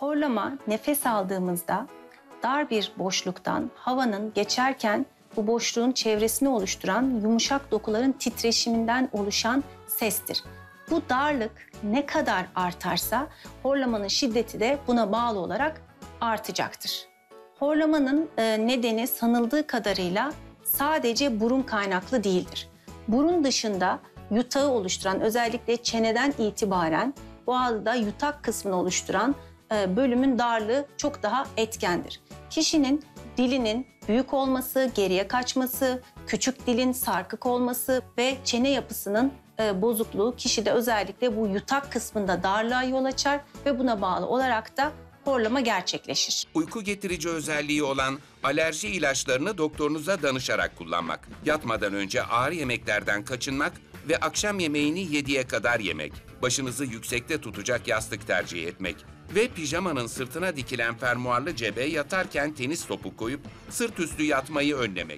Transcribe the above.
Horlama nefes aldığımızda dar bir boşluktan havanın geçerken bu boşluğun çevresini oluşturan yumuşak dokuların titreşiminden oluşan sestir. Bu darlık ne kadar artarsa horlamanın şiddeti de buna bağlı olarak artacaktır. Horlamanın nedeni sanıldığı kadarıyla sadece burun kaynaklı değildir. Burun dışında yutağı oluşturan, özellikle çeneden itibaren boğazda yutak kısmını oluşturan bölümün darlığı çok daha etkendir. Kişinin dilinin büyük olması, geriye kaçması, küçük dilin sarkık olması ve çene yapısının bozukluğu kişide özellikle bu yutak kısmında darlığa yol açar ve buna bağlı olarak da horlama gerçekleşir. Uyku getirici özelliği olan alerji ilaçlarını doktorunuza danışarak kullanmak. Yatmadan önce ağır yemeklerden kaçınmak ve akşam yemeğini 7'ye kadar yemek. Başınızı yüksekte tutacak yastık tercih etmek. Ve pijamanın sırtına dikilen fermuarlı cebe yatarken tenis topu koyup sırt üstü yatmayı önlemek.